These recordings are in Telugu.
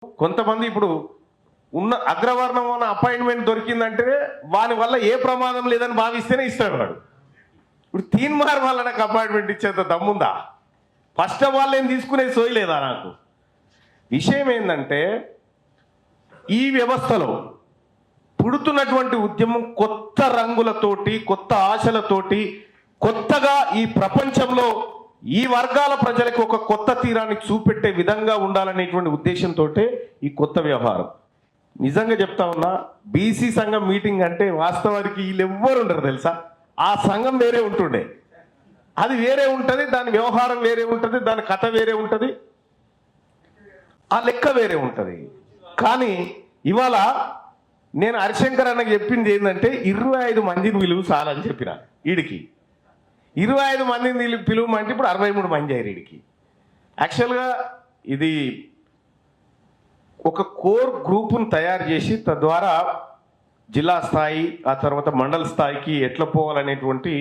కొంతమంది ఇప్పుడు ఉన్న అగ్రవర్ణం ఉన్న అపాయింట్మెంట్ దొరికిందంటే వాని వల్ల ఏ ప్రమాదం లేదని భావిస్తేనే ఇస్తాడు వాడు. ఇప్పుడు తీన్మార్ వల్ల నాకు అపాయింట్మెంట్ ఇచ్చేంత దమ్ముందా? ఫస్ట్ ఆఫ్ ఆల్ నేను తీసుకునే సోయి లేదా? నాకు విషయం ఏంటంటే ఈ వ్యవస్థలో పుడుతున్నటువంటి ఉద్యమం కొత్త రంగులతోటి, కొత్త ఆశలతోటి, కొత్తగా ఈ ప్రపంచంలో ఈ వర్గాల ప్రజలకు ఒక కొత్త తీరాన్ని చూపెట్టే విధంగా ఉండాలనేటువంటి ఉద్దేశంతో ఈ కొత్త వ్యవహారం. నిజంగా చెప్తా ఉన్నా, బీసీ సంఘం మీటింగ్ అంటే వాస్తవానికి వీళ్ళు ఎవ్వరు ఉండరు తెలుసా. ఆ సంఘం వేరే ఉంటుండే, అది వేరే ఉంటుంది, దాని వ్యవహారం వేరే ఉంటుంది, దాని కథ వేరే ఉంటుంది, ఆ లెక్క వేరే ఉంటుంది. కానీ ఇవాళ నేను హరిశంకర్ అన్నకు చెప్పింది ఏంటంటే 25 మందిని విలువ చాలని చెప్పిన. వీడికి 25 మందిని పిలువమంటే ఇప్పుడు 63 మంది అయ్యారు వీడికి. యాక్చువల్గా ఇది ఒక కోర్ గ్రూపును తయారు చేసి తద్వారా జిల్లా స్థాయి, ఆ తర్వాత మండల స్థాయికి ఎట్లా పోవాలనేటువంటి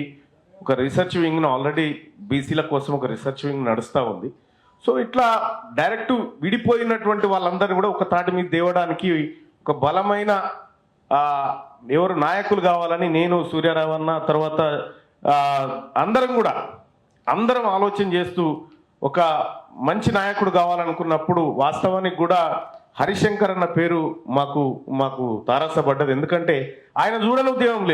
ఒక రీసెర్చ్ వింగ్ను ఆల్రెడీ బీసీల కోసం ఒక రీసెర్చ్ వింగ్ నడుస్తూ ఉంది. సో ఇట్లా డైరెక్ట్ విడిపోయినటువంటి వాళ్ళందరినీ కూడా ఒక తాటి మీద తేవడానికి ఒక బలమైన ఎవరు నాయకులు కావాలని నేను, సూర్యారావు అన్న, తర్వాత అందరం ఆలోచన చేస్తూ ఒక మంచి నాయకుడు కావాలనుకున్నప్పుడు వాస్తవానికి కూడా హరిశంకర్ అన్న పేరు మాకు తారసపడ్డది. ఎందుకంటే ఆయన చూడని ఉద్యమం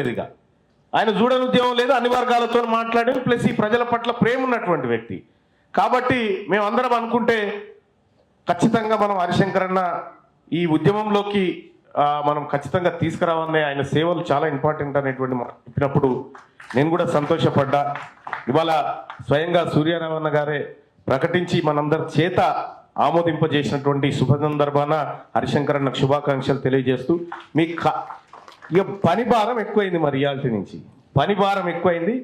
లేదు, అన్ని వర్గాలతో మాట్లాడి ప్లస్ ఈ ప్రజల పట్ల ప్రేమ ఉన్నటువంటి వ్యక్తి. కాబట్టి మేమందరం అనుకుంటే ఖచ్చితంగా మనం హరిశంకర్ అన్న ఈ ఉద్యమంలోకి మనం ఖచ్చితంగా తీసుకురావాలని, ఆయన సేవలు చాలా ఇంపార్టెంట్ అనేటువంటి చెప్పినప్పుడు నేను కూడా సంతోషపడ్డా. ఇవాళ స్వయంగా సూర్యారావు అన్న గారే ప్రకటించి మనందరి చేత ఆమోదింపజేసినటువంటి శుభ సందర్భాన హరిశంకర్ అన్నకు శుభాకాంక్షలు తెలియజేస్తూ, మీకు ఇక పని భారం ఎక్కువైంది, మా రియాలిటీ నుంచి పని భారం ఎక్కువైంది.